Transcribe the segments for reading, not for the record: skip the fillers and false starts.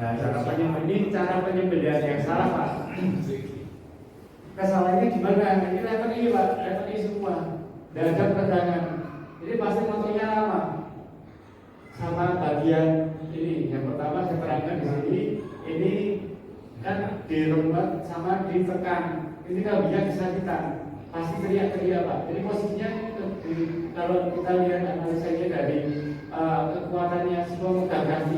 Nah, cara penyembelihan yang salah Pak. Kesalahannya di mana? Ini letter I Pak, letter I semua. Tidak ada peregangan. Ini pasti motornya lama. Sama bagian ini, yang pertama saya terangkan di sini. Ini kan dirembat sama ditekan. Ini kalau bisa kesakitan, pasti teriak-teriak Pak. Jadi posisinya kalau kita lihat analisanya dari kekuatannya semua memegang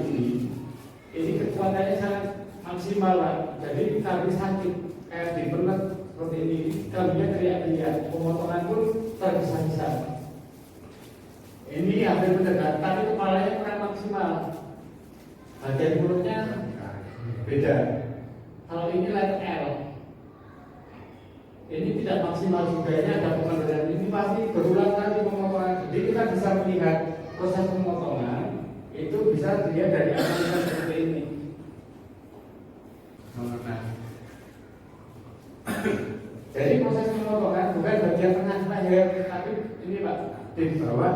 ini kekuatannya sangat maksimal Pak. Jadi kami sakit kayak dipenet seperti ini. Kami teriak-teriak, pemotongan pun tergesa-gesa. Ini hampir mendekat, tapi kepalanya kurang maksimal. Bagian mulutnya beda. Kalau ini letter L, ini tidak maksimal juga. Ini ada pengendalian. Ini pasti berulang kali pemotongan. Jadi kita bisa melihat proses pemotongan itu bisa dilihat dari analisa seperti ini. Jadi proses pemotongan bukan bagian tengah leher, tapi ini Pak di bawah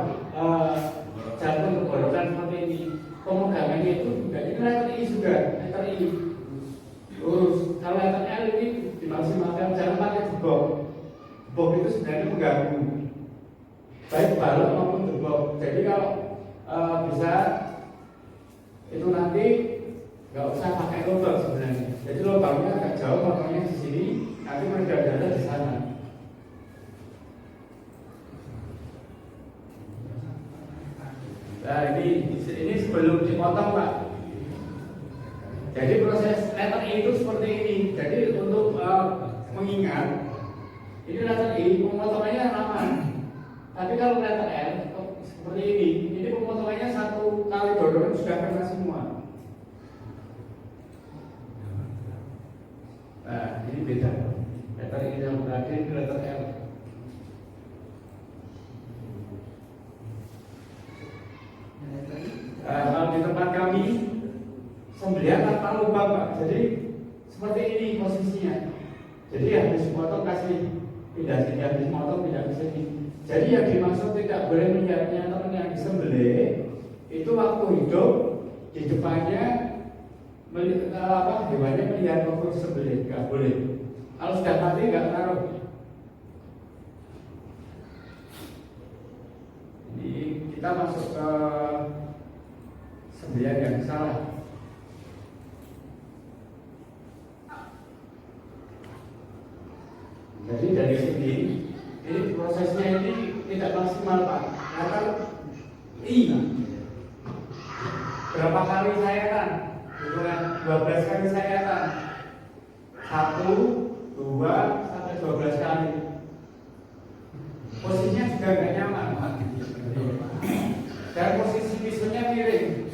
jantung keborokan seperti ini. Pemegangannya itu juga ini letter I juga, letter I. Terus kalau letter L ini dimaksimalkan, jangan pakai gebok. Gebok itu sebenarnya mengganggu baik balok maupun gebok. Jadi kalau bisa itu nanti nggak usah pakai lubang sebenarnya. Jadi lubangnya agak jauh, lubangnya di sini, nanti mendadak di sana. Nah ini sebelum dipotong Pak. Jadi proses letter I itu seperti ini. Jadi untuk mengingat ini letter I pemotongannya lama. Tapi kalau letter L seperti ini pemotongannya satu kali dorongan sudah kena semua. Nah ini beda. Letter I yang tadi ini letter L. Kalau di tempat kami sembelihan tanpa lubang Pak. Jadi seperti ini posisinya. Jadi habis potong kasih pindah sini, habis potong pindah ke sini. Jadi yang dimaksud tidak boleh melihatnya teman yang disembelih itu waktu hidup di depannya hewannya melihat waktu disembelih, nggak boleh. Kalau sudah mati nggak ngaruh. Ini kita masuk ke sembelihan yang salah. Jadi dari sini ini prosesnya ini tidak maksimal Pak. Karena berapa kali sayatan? 12 kali sayatan. 1, 2 sampai 12 kali. Posisinya juga nggak nyaman Pak. Dan posisi pisaunya miring.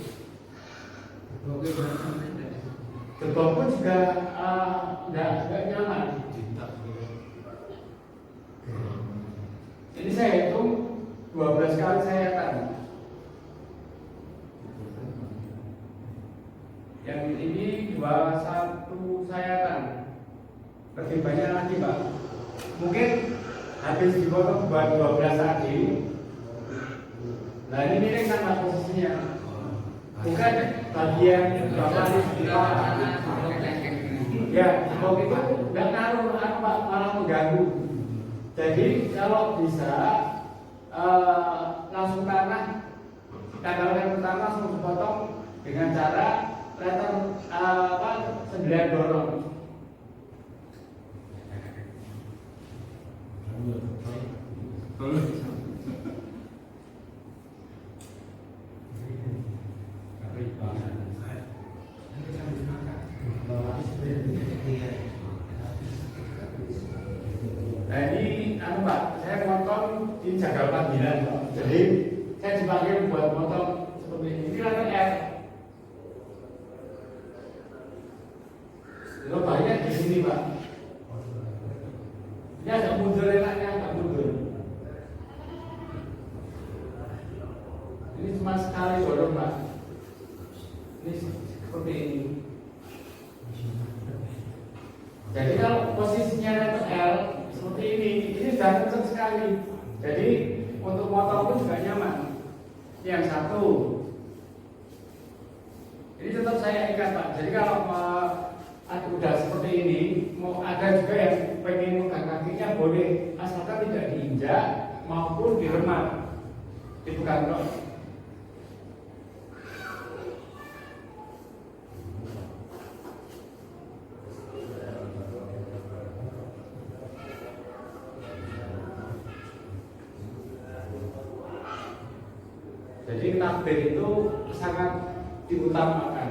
Gebok pun juga nggak nyaman. Ini saya hitung 12 kali sayatan. Yang ini 21 sayatan. Lebih banyak lagi Pak. Mungkin habis dipotong buat 12 tadi. Nah ini miring kan Pak posisinya. Bukan bagian bawah di bawah. Ya, gebok itu nggak ngaruh Pak, malah mengganggu. Jadi kalau bisa langsung tanah, yang pertama langsung dipotong dengan cara letter sembelihan dorong. Nah ini Pak, saya motong di jagal panggilan Pak. Jadi saya dipanggil buat motong seperti ini. Ini letter F. Lubangnya di sini Pak. Ini agak mundur, enaknya agak mundur. Ini cuma sekali dorong Pak. Ini seperti ini. Jadi kalau posisinya letter L seperti ini sudah kencang sekali. Jadi untuk motor pun juga nyaman. Yang satu, ini tetap saya ikat Pak. Jadi kalau udah seperti ini, mau ada juga yang pengen megang kakinya boleh, asalkan tidak diinjak maupun diremat, bukan kok. Jadi takbir itu sangat diutamakan.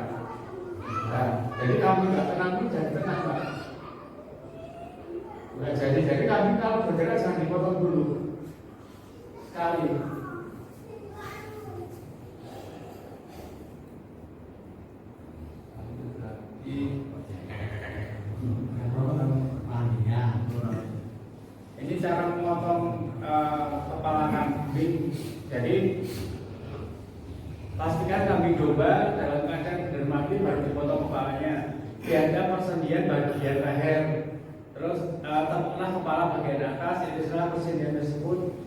Nah, jadi kami nggak tenang pun jadi tenang, Pak. Nah, jadi kami kalau bergerak jangan dipotong dulu sekali. Ini cara memotong kepala kambing. Jadi pastikan kambing domba dalam keadaan benar mati baru dipotong kepalanya. Diada persendian bagian leher, terus tekuklah kepala bagian atas, itu setelah persendian tersebut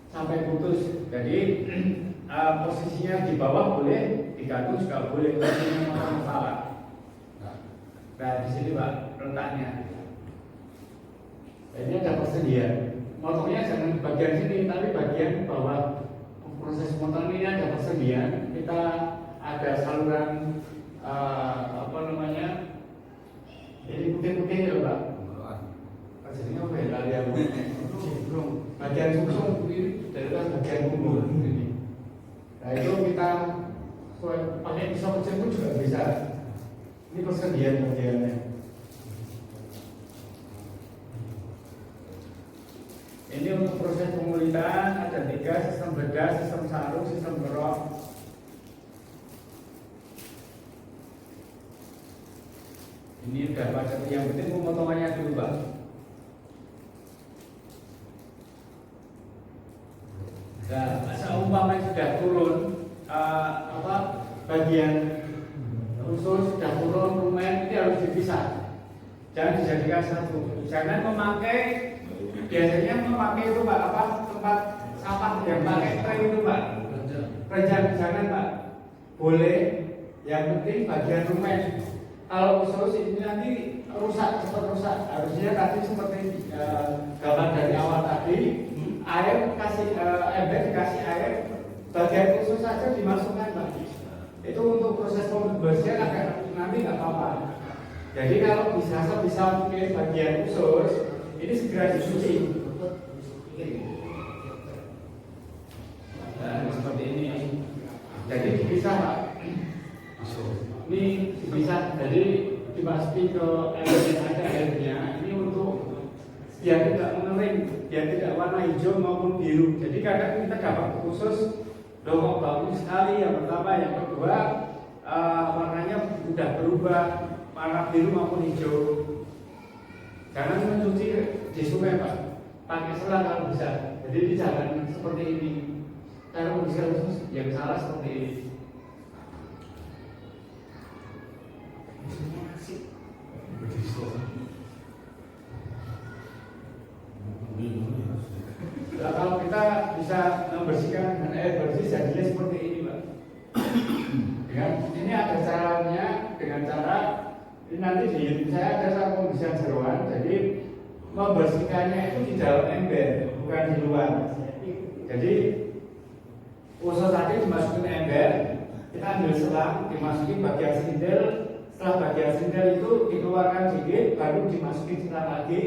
sampai putus. Jadi posisinya di bawah boleh, digantung juga boleh, posisinya memotong kepala. Nah di sini Pak letaknya. Ini ada persendian. Motongnya jangan bagian sini, tapi bagian bawah. Proses potong ini ada persendian, kita ada saluran ini putih-putih ya Pak. Jadinya apa ya tali aku? Bagian sumsum ini dari bagian punggung ini. Nah itu kita pakai pisau kecil pun juga bisa. Ini persendian bagiannya. Ini untuk proses pemulihan ada 3, sistem bedah, sistem sarung, sistem berok. Ini udah baca, yang penting pemotongannya dulu Pak. Nah, seumpama sudah turun bagian usus sudah turun, rumen itu harus dipisah. Jangan dijadikan satu. Jangan memakai, biasanya memakai itu Pak tempat sampah yang pakai tray itu Pak. Jangan Pak. Boleh, yang penting bagian rumen. Kalau usus ini nanti cepat rusak. Harusnya tadi seperti gambar dari awal tadi, air kasih ember dikasih air, bagian usus saja dimasukkan Pak. Itu untuk proses pembersihan agar nanti nggak apa-apa. Jadi kalau bisa mungkin bagian usus ini segera dicuci. Nah, seperti ini. Jadi dipisah Pak. Ini bisa jadi dimasukin ke ember yang ada airnya. Ini untuk biar tidak mengering, biar tidak warna hijau maupun biru. Jadi kadang kita dapat khusus dongkok bagus sekali. Yang pertama, yang kedua warnanya sudah berubah warna biru maupun hijau. Jangan mencuci di sungai Pak, pakai selang kalau bisa. Jadi jangan seperti ini. Cara membersihkan khusus yang salah seperti ini. Nah, kalau kita bisa membersihkan dengan air bersih jadinya seperti ini Pak. Ini ada caranya, dengan cara ini nanti di YouTube saya ada cara pembersihan jeroan. Jadi membersihkannya itu di dalam ember, bukan di luar. Jadi usus tadi dimasukin ember, kita ambil selang, dimasukin bagian sindel. Setelah bagian sindel itu dikeluarkan sedikit, baru dimasukin selang lagi.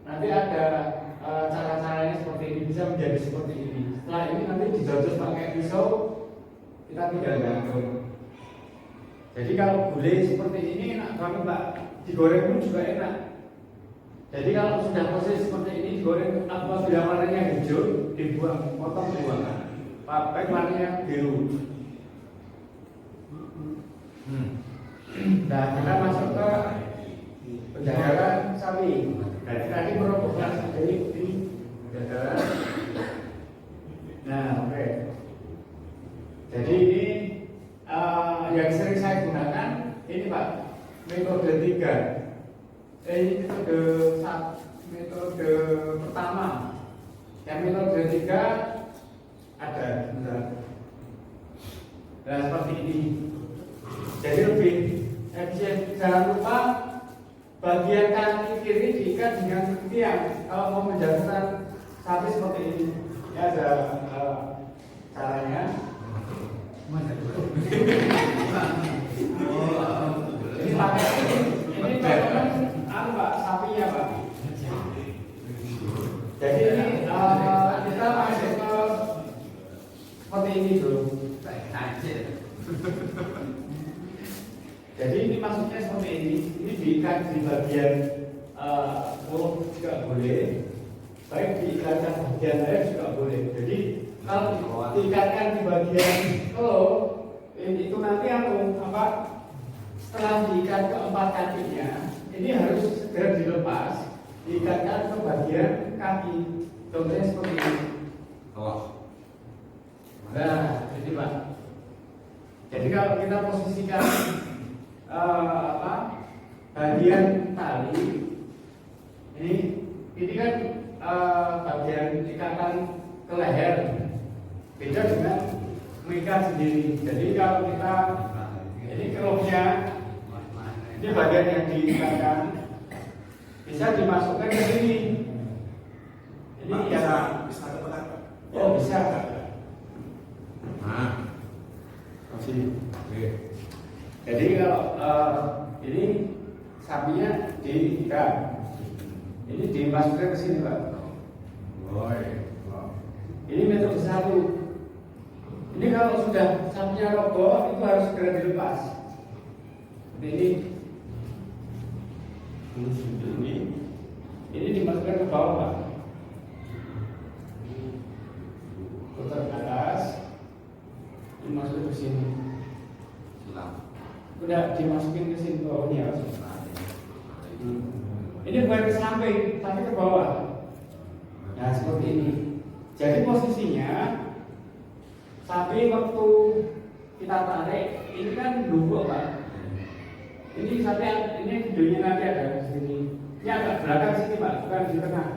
Nanti ada cara-caranya seperti ini, bisa menjadi seperti ini. Setelah ini nanti dijojos pakai pisau, kita tinggal gantung. Jadi kalau gulai seperti ini enak banget Pak, digoreng pun juga enak. Jadi kalau sudah proses seperti ini digoreng, apabila warnanya hijau dibuang, potong buang. Pakai warnanya biru. Nah kita masuk ke penjagalan sapi. Tadi merobohkan seperti ini penjagalan. Nah oke. Jadi ini yang sering saya gunakan ini Pak, metode 3. Ini metode pertama. Yang metode 3 ada. Nah seperti ini. Jadi lebih Jangan lupa bagian kaki kiri diikat dengan tiang. Kalau mau menjatuhkan sapi seperti ini, ya ada caranya. Ini pakai ini apa Pak? Sapinya Pak. Jadi ini kita masuk ke seperti ini dulu. Jadi ini maksudnya seperti ini. Ini diikat di bagian mulut juga boleh. Baik diikatkan bagian lain juga boleh. Jadi kalau diikatkan di bagian itu nanti apa? Setelah diikat keempat kakinya, ini harus segera dilepas, diikatkan ke bagian kaki. Contohnya seperti ini. Nah, jadi Pak. Jadi kalau kita posisikan bagian tali ini kan bagian ikatan ke leher, beda dengan mengikat sendiri. Jadi kalau kita ini kerupnya, ini bagian yang diikatkan bisa dimasukkan ke sini. Ini bisa bisa. Jadi kalau ini sapinya diikat, ini dimasukkan ke sini Pak. Ini metode satu. Ini kalau sudah sapinya roboh itu harus segera dilepas. Ini dimasukkan ke bawah Pak. Putar ke atas, dimasukkan ke sini. Udah dimasukin ke sini bawahnya. Ini bukan ke samping, tapi ke bawah. Nah seperti ini. Jadi posisinya sapi waktu kita tarik ini kan duduk Pak. Ini sapi ini videonya nanti ada di sini. Ini agak belakang sini Pak, bukan di tengah,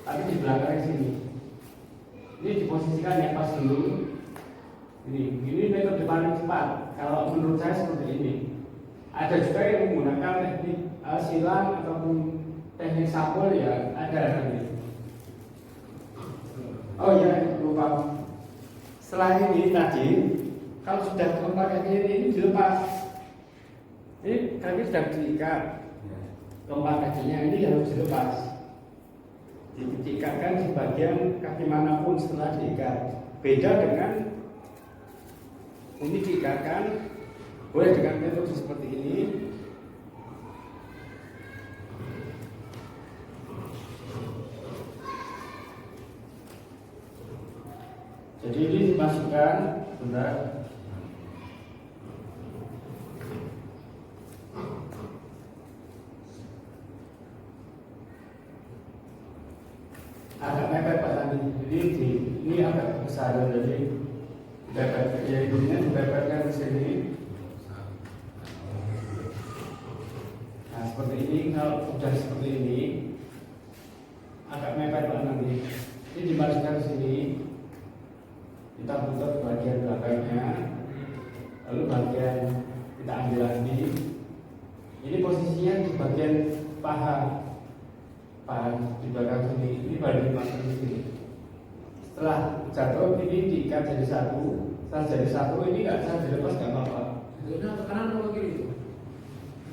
tapi di belakang sini. Ini diposisikan yang pas dulu. Ini metode paling cepat. Kalau menurut saya seperti ini. Ada juga yang menggunakan teknik silang ataupun teknik sampul ya ada nanti. Oh iya lupa. Setelah ini tadi kalau sudah keempat kaki ini dilepas. Ini kaki sudah diikat. Keempat kakinya ini harus dilepas. Diikatkan di bagian kaki manapun setelah diikat. Beda dengan ini diikatkan boleh dengan metode seperti ini. Jadi ini dimasukkan, benar. Agak mepet Pak Tani. Jadi ini agak besar jadi jadinya dibebaskan ke sini. Nah seperti ini, kalau sudah seperti ini agak mepet Pak nanti. Ini dimasukkan ke sini, kita putar bagian belakangnya, lalu bagian kita ambil lagi. Ini posisinya di bagian paha di belakang sini. Ini baru dimasukkan ke sini. Setelah jatuh ini diikat jadi satu. Setelah jadi satu ini nggak bisa dilepas nggak apa-apa. Udah ke kanan atau ke kiri?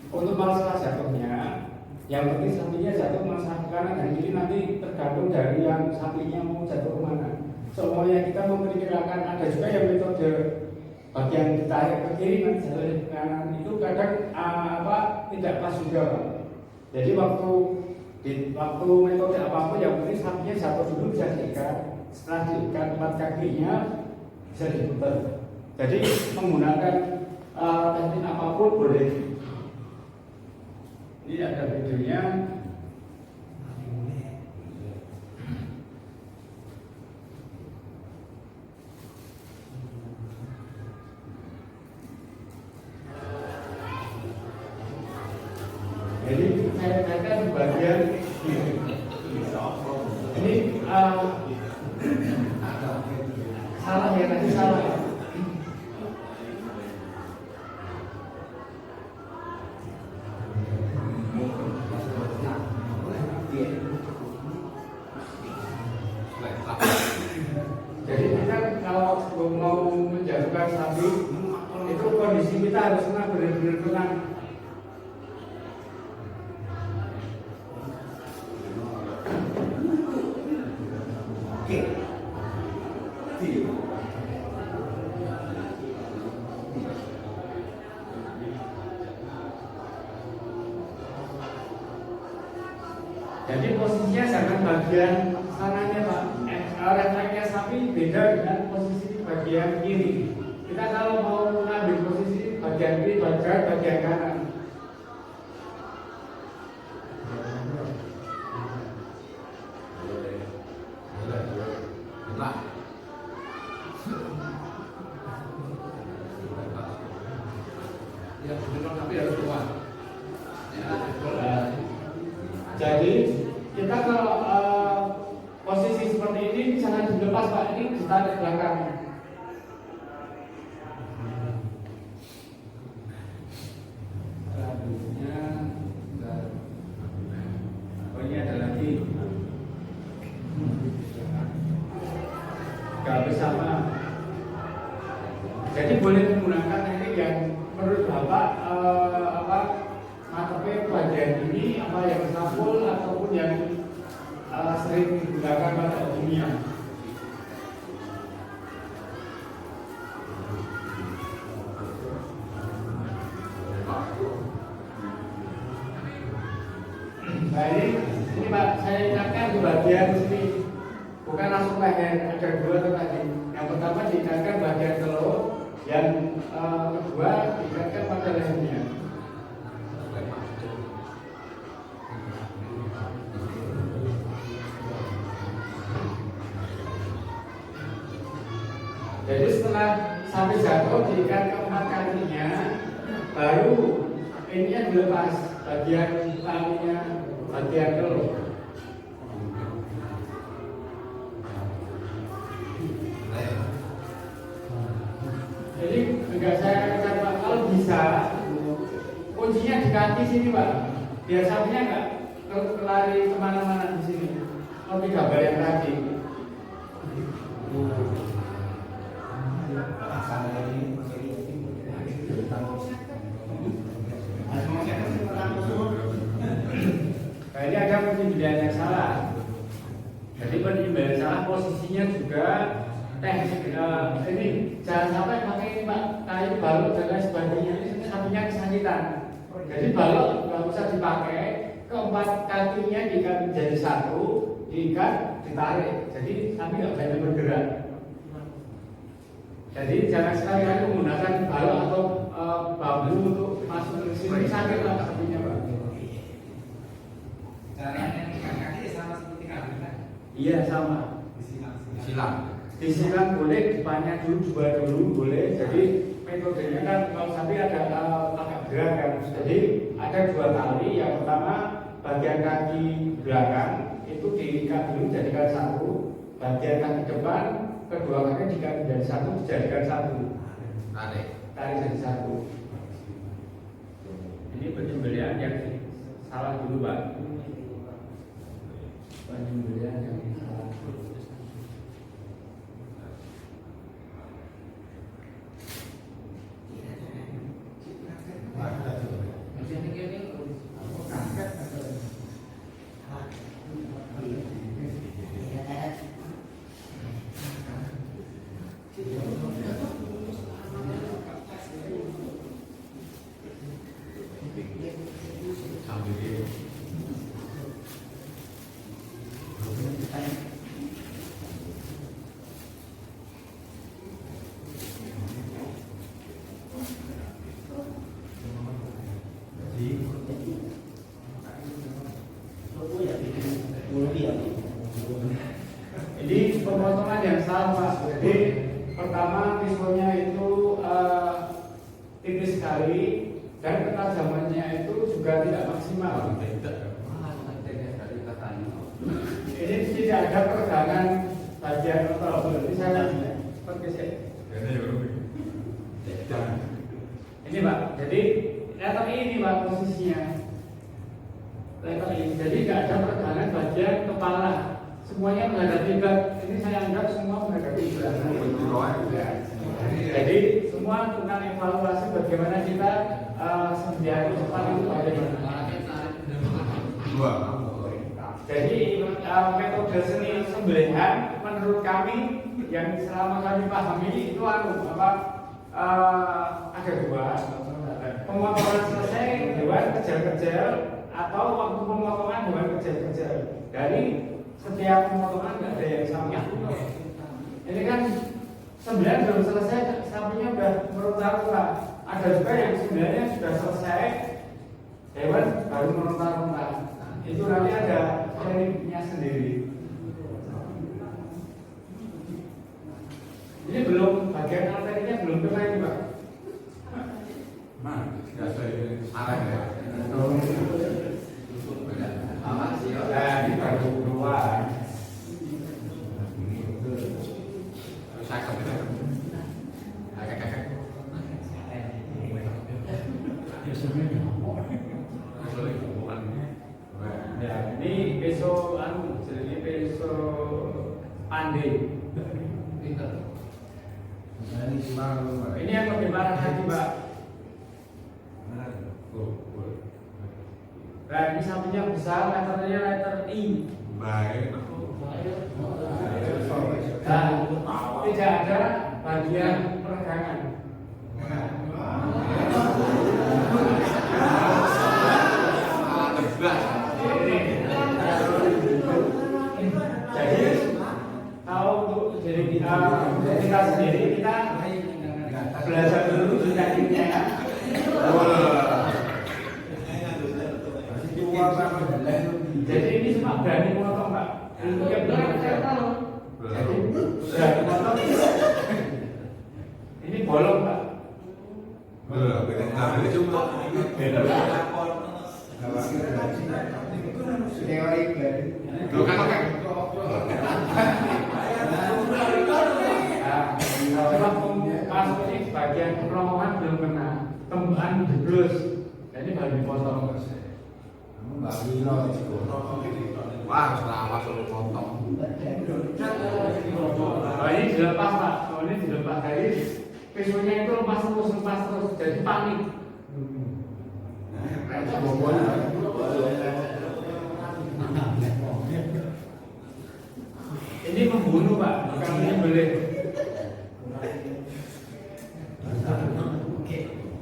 Untuk masalah jatuhnya, yang penting sapinya jatuh masalah ke kanan dan kiri nanti tergantung dari yang sapinya mau jatuh kemana. Semuanya kita memperkirakan ada juga yang metode bagian ditarik ke kiri nanti jatuh ke kanan itu kadang tidak pas juga Pak. Jadi waktu metode apapun yang penting sapinya jatuh dulu bisa diikat. Setelah diikat empat kakinya bisa diputar. Jadi menggunakan teknik apapun boleh. Ini ada videonya. Jadi saya katakan bagian ini salah ya tadi salah. itu kondisi kita harus benar-benar tenang. Oke. Jadi posisinya jangan bagian sananya Pak. Refleksnya sapi beda dengan posisi bagian kiri. Kita kalau mau mengambil posisi bagian kiri, bagian kanan. Ya, benar tapi harus keluar. Jadi kita kalau posisi seperti ini jangan dilepas Pak, ini ditarik belakang. Selanjutnya, oh ini ada lagi. Gak bersama. Jadi boleh menggunakan teknik yang menurut Bapak matanya bagian ini apa yang sampul ataupun yang sering digunakan pada umumnya. Nah ini Pak, saya ingatkan di bagian sini, bukan langsung leher, ada dua tadi. Yang pertama diingatkan bagian telur, yang kedua diingatkan pada lehernya. Jadi setelah sampai jatuh diikat keempat kakinya, baru ininya dilepas bagian talinya, bagian telur. Jadi enggak saya katakan Pak, kalau bisa kuncinya di kaki sini Pak, biar sapinya enggak lari kemana-mana di sini. Kalau tidak bayar kaki. Kayaknya ada penimbangan yang salah. Jadi penimbangan salah posisinya juga teknik ini jangan sampai pakai ini Pak, kayu balok dan lain sebagainya, ini sapinya kesakitan. Jadi balok nggak usah dipakai, keempat kakinya diikat menjadi satu, diikat, ditarik. Jadi sapi nggak banyak bergerak. Jadi jangan sekali-kali menggunakan balok atau bambu untuk masuk ke sini, sakit lah sapinya Pak. Caranya ikat kaki sama seperti kaki kan? Iya sama. Silang. Disilang boleh, depannya dulu, dua dulu boleh. Jadi metodenya kan kalau sapi ada agak berat kan. Jadi ada dua tali. Yang pertama bagian kaki belakang itu diikat dulu jadikan satu. Bagian kaki depan kedua kaki diikat menjadi satu, dijadikan satu. Tarik jadi satu. Ini penyembelihan yang salah dulu Pak. Penyembelihan yang salah. Ini pemotongan yang salah Pak. Jadi pertama pisaunya itu tipis sekali dan ketajamannya itu juga tidak maksimal. Ini tidak ada peregangan bagian otot. Berarti saya ini Pak. Jadi letter ini Pak posisinya. Letter ini. Jadi tidak ada peregangan bagian kepala. Semuanya menghadap kiblat. Ini saya anggap semua menghadap kiblat. Jadi semua tentang evaluasi bagaimana kita sembelihan itu paling bagaimana. Dua. Jadi metode seni sembelihan menurut kami yang selama kami pahami itu ada dua. Pemotongan selesai hewan kecil-kecil atau waktu pemotongan hewan kecil-kecil. Dari setiap pemotongan nggak ada yang sama. Ini kan sembelihan belum selesai, sapinya udah meronta-ronta. Ada juga yang sembelihannya sudah selesai, hewan baru meronta-ronta. Itu nanti ada tekniknya sendiri. Ini belum bagian arterinya belum kena ini Pak. Tidak saya arah ya. Nah, ini baru keluar. Saya kembali. Ya, ini besok jadi besok pandai. Ini yang lebih parah lagi Pak. Nah, ini sapinya besar, letternya letter I. Baik. Nah, tidak ada bagian peregangan. Jadi kalau untuk jadi kita sendiri kita belajar dulu tekniknya ya. Jadi ini cuma berani motong Pak. Untuk yang benar saya tahu. Jadi berani motong. Ini bolong Pak. Ini cuma Teori dari bukan kan? Masuk ini bagian peromongan belum kena, tembakan jeblus. Jadi baru dipotong. Wah, selawas lu potong. Oh, ini dilepas Pak. Oh, ini dilepas dari pisaunya itu lepas terus. Jadi panik. Ini membunuh Pak, bukan menyembelih.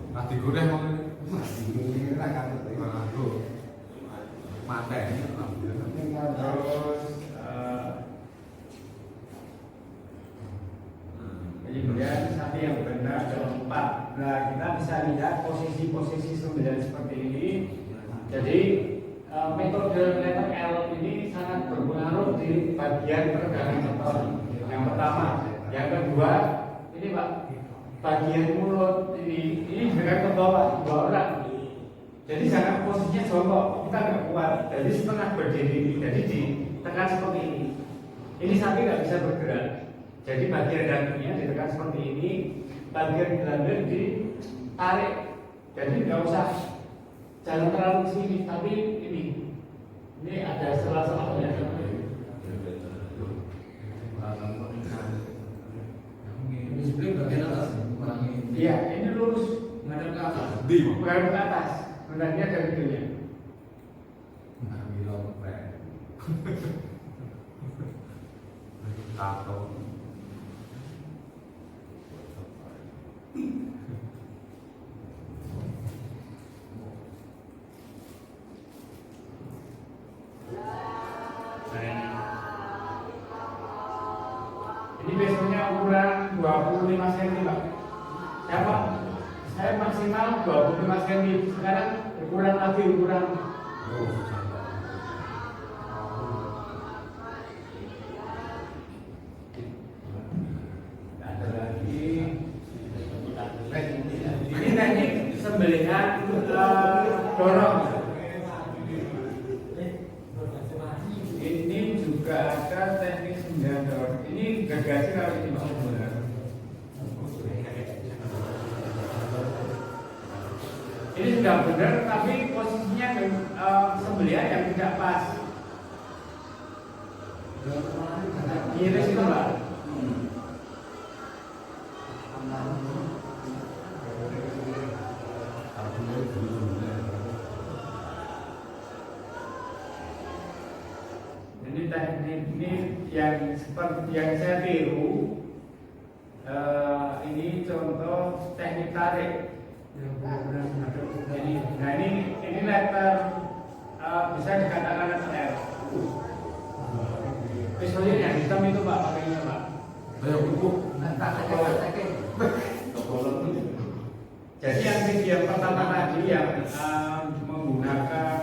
Mati goreng mau mati. Terus jadi kemudian sapi yang benar ada 4. Nah, kita bisa lihat posisi-posisi sembelihan seperti ini. Jadi metode letter L ini sangat berpengaruh di bagian peregangan motor. Yang pertama, yang kedua, ini Pak, bagian mulut ini dengan ke bawah, dua orang. Jadi jangan posisinya jongkok, kita nggak kuat. Jadi setengah berdiri, jadi ditekan seperti ini. Ini sapi nggak bisa bergerak. Jadi bagian dagunya ditekan seperti ini, bagian gelandang ditarik. Jadi nggak usah jangan terlalu ke sini, tapi ini ada sela-selanya. Iya, ini lurus menghadap ke atas. Menghadap ke atas, menghadapnya dari dunia. Tato. Ini besoknya ukuran 25 cm Pak. Saya maksimal 25 cm. Sekarang ukuran lagi ukuran. Ada lagi. Ini teknik sembelihan dorong. Ini juga ada teknik sembelihan dorong. Ini gergaji kalau ini Pak. Ini sudah benar, tapi posisinya sembelihan yang tidak pas. Kiri situ Pak. ini yang seperti yang saya tiru. Ini contoh teknik tarik. Nah ini letter bisa dikatakan letter L. Misalnya yang hitam itu Pak pakainya Pak. Ayo buku. Jadi yang video yang pertama tadi yang menggunakan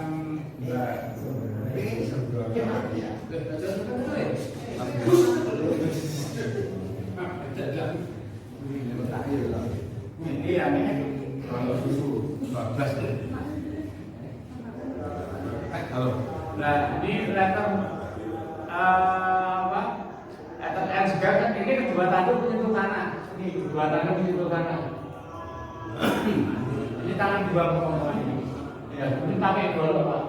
ini aneh Kalau susu 12. Halo. Nah ini letter apa? Letter L juga kan ini kedua tanduk menyentuh tanah. Ini kedua tanduk menyentuh tanah. Ini tangan dua pengomongan ini. Ya, ini pakai golok Pak.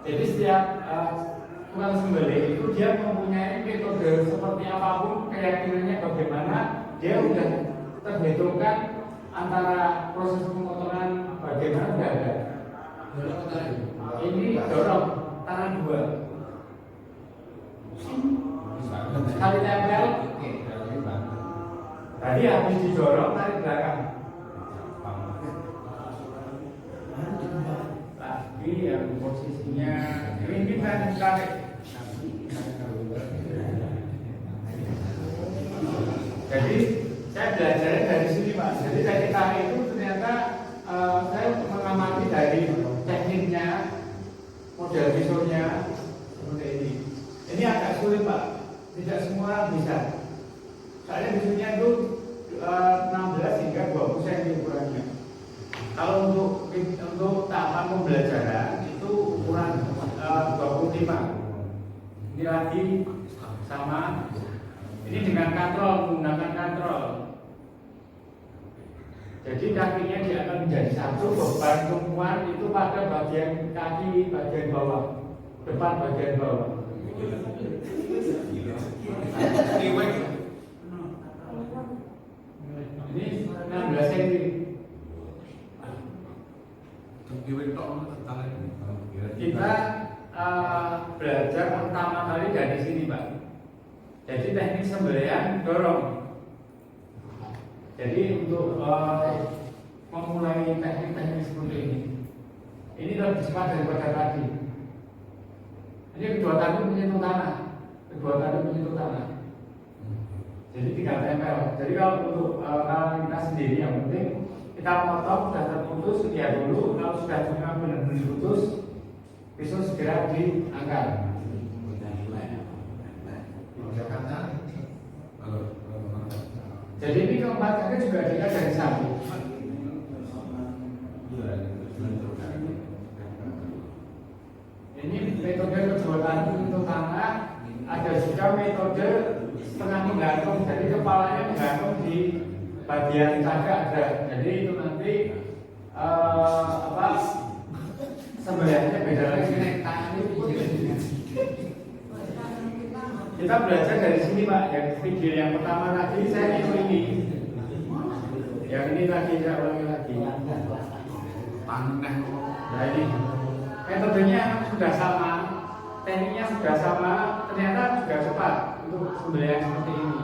Jadi setiap tukang sembelih itu dia mempunyai metode seperti apapun keyakinannya bagaimana dia udah terhitungkan antara proses pemotongan bagaimana udah ada. Ini dorong tangan dua. Sekali tempel. Tadi habis didorong tarik belakang. Lagi yang posisinya ini kita tarik. Jadi saya belajar dari sini Pak. Jadi teknik tarik itu ternyata saya mengamati dari tekniknya, model visualnya seperti ini. Ini agak sulit Pak. Tidak semua bisa. Saya visualnya itu 16 hingga 20 cm ukurannya. Kalau untuk tahapan pembelajaran itu ukuran 25. Ini lagi sama. Ini dengan katrol, menggunakan katrol. Jadi kakinya dia akan menjadi satu, beban tumpuan itu pada bagian kaki bagian bawah, depan bagian bawah. Ini 16 cm. Kita belajar pertama kali dari sini Pak. Jadi teknik sembelihan dorong. Jadi untuk memulai teknik-teknik seperti ini lebih cepat daripada tadi. Ini kedua tanduk menyentuh tanah, Jadi tinggal tempel. Jadi kalau untuk kalau kita sendiri yang penting kita potong sudah terputus ya dulu. Kalau sudah benar-benar putus, besok segera diangkat. Jadi ini keempat kaki juga kita dari satu. Ini metode kejualan untuk tanah. Ada juga metode setengah menggantung. Jadi kepalanya menggantung di bagian caga ada. Jadi itu nanti sembelihannya beda lagi. Kita belajar dari sini Pak. Yang video yang pertama tadi saya ini. Yang ini tadi saya ulangi lagi. Nah ini metodenya sudah sama, tekniknya sudah sama, ternyata juga cepat untuk sembelihan seperti ini.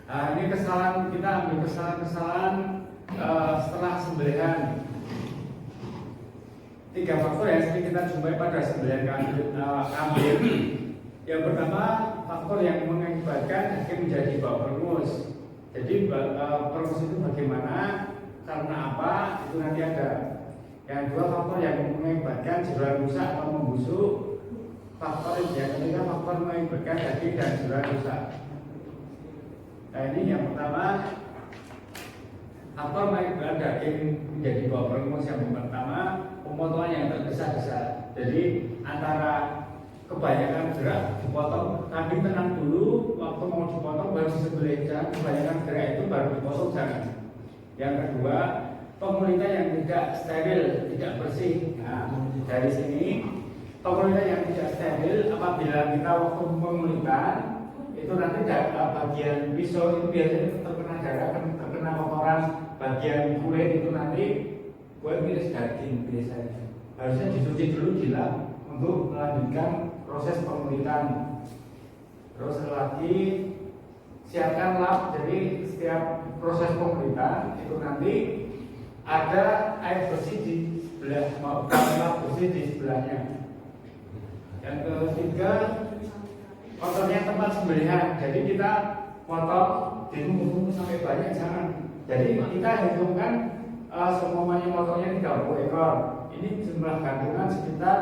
Nah ini kesalahan kita ambil kesalahan setelah sembelihan. 3 faktor yang sering kita jumpai pada sembelihan kambing. Yang pertama, faktor yang mengakibatkan hakim menjadi bau perengus. Jadi perengus itu bagaimana, karena apa, itu nanti ada. Yang dua, faktor yang mengakibatkan jeruan rusak atau membusuk. Faktor yang ketiga, faktor mengakibatkan daging dan jeruan rusak. Nah ini yang pertama, faktor mengakibatkan daging menjadi bau perengus. Yang pertama, pemotongan yang tergesa-gesa. Jadi antara kebanyakan gerak dipotong, kambing tenang dulu, waktu mau dipotong baru disembelih. Kebanyakan gerak itu baru dipotong jangan. Yang kedua, pemulitan yang tidak steril, tidak bersih. Nah, dari sini pemulitan yang tidak steril apabila kita waktu pemulitan itu nanti bagian pisau itu biasanya terkena darah, terkena kotoran, bagian kulit itu nanti buat iris daging biasanya. Harusnya dicuci dulu gila untuk melanjutkan proses pengulitan. Terus lagi siapkan lap, jadi setiap proses pengulitan itu nanti ada air bersih di sebelah, lap bersih di sebelahnya. Yang ketiga, kotornya tempat sembelihan. Jadi kita potong ditumpuk sampai banyak, jangan. Jadi kita hitungkan semuanya motornya 30 ekor. Ini jumlah gantungan sekitar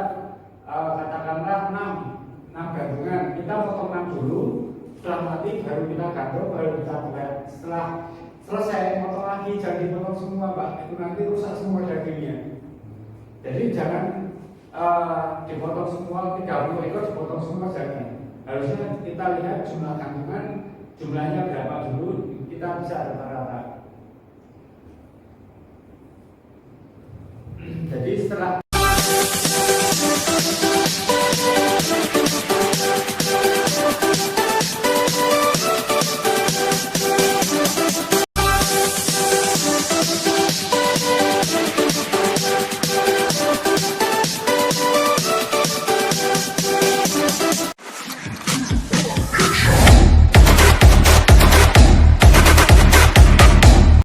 katakanlah 6 gantungan. Kita potong 6 dulu, setelah mati baru kita gantung, baru kita belah. Setelah selesai potong lagi, jangan dipotong semua Pak, itu nanti rusak semua dagingnya. Jadi jangan dipotong semua 30 ekor, dipotong semua jangan. Harusnya kita lihat jumlah gantungan, jumlahnya berapa dulu, kita bisa rata